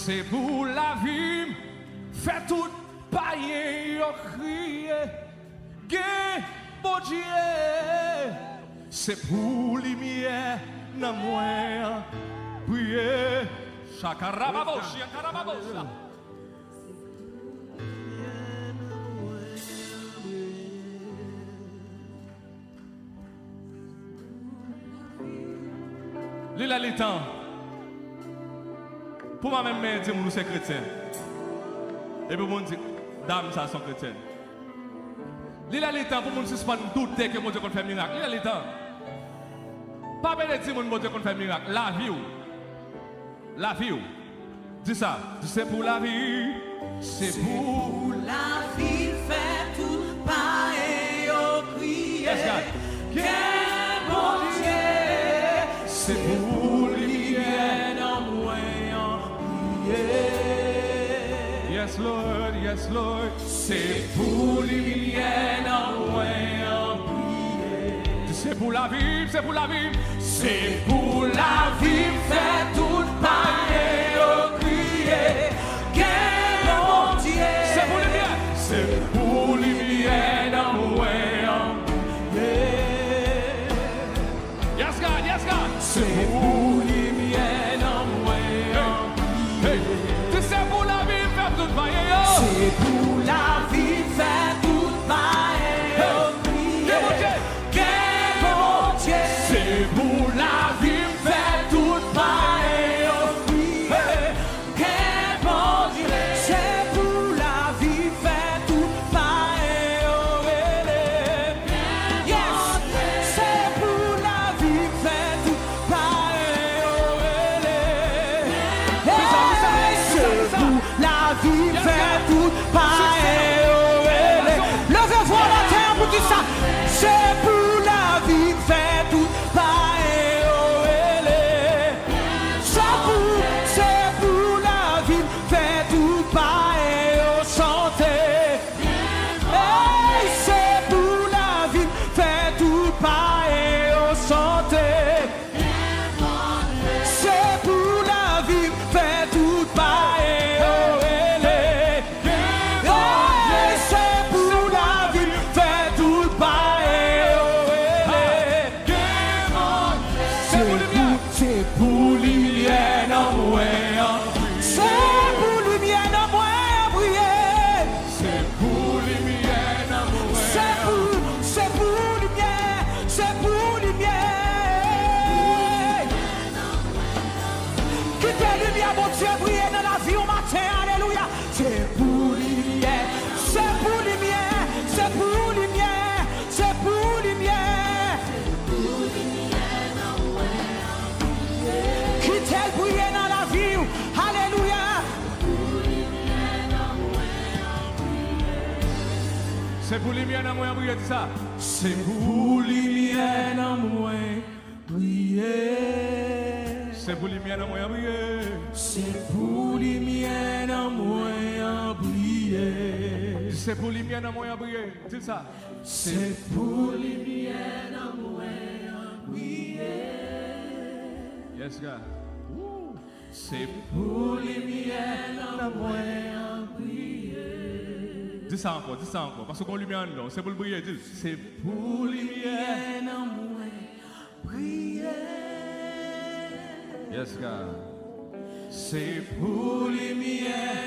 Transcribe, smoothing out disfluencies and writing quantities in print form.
c'est pour la vie, fait tout païen, yo crier, gain, bon Dieu, c'est pour lumière, dans moi, prier, chakarababos, chakarababos. L'île a le temps. Pour moi-même, dire que nous sommes chrétiens. Et pour moi, dire dames, ça sont chrétiennes. L'île a le temps pour nous suspendre douter que mon Dieu peut faire miracle. L'île a le temps. Pas besoin de dire que mon Dieu peut faire miracle. La vie. La vie. Dis ça. C'est pour la vie. C'est pour la vie. Fait tout pas et au crier. Quel bon Dieu. C'est pour lumière dans moi en prier. Yes Lord, yes Lord. C'est pour lumière dans moi en prier. C'est pour la vie, c'est pour la vie. C'est pour la vie, fait tout pareil au crier. Quel bon Dieu. C'est pour lumière. C'est pour lumière dans moi en prier. Yes God, yes God. C'est pour lumière dans moi en prier. C'est pour la vie, fait tout pareil. C'est pour la vie, fait tout pareil au crier. Quel bon Dieu. C'est pour la vie, fait tout pareil au crier. Quel bon Dieu. C'est pour la vie, fait tout pareil au crier. Yes. C'est pour la vie, fait tout pareil au crier. C'est pour la vie, fait tout pareil au crier. Levez-vous la terre pour tout ça. C'est pour la vie, fait tout pareil au crier. C'est pour la vie, fait tout pareil au chanter. Hey, c'est pour la vie, fait tout pareil au chanter. C'est pour la vie, fait tout pareil au crier. Hey, c'est pour la vie, fait tout pareil au crier. C'est pour lumière dans moi. C'est pour lumière dans moi briller. C'est pour lumière dans moi. C'est pour lumière. C'est pour lumière. Quittez lumière, mon Dieu, briller dans la vie au matin. Alléluia. C'est pour lumière. C'est pour lumière. C'est pour lumière. C'est pour lumière. Quittez briller dans la vie. Alléluia. C'est pour lumière dans moi, briller, dis ça. C'est pour lumière dans moi briller. C'est pour lumière dans moi, briller. C'est pour lumière dans moi briller. C'est pour lumière dans moi, briller, dis ça. C'est pour lumière dans moi briller. Yes God. C'est Pour lumière dans moi briller. dis ça encore, parce qu'on lumière en dedans. C'est pour le briller, dis. C'est Pour lumière dans moi briller. yes God. C'est pour lumière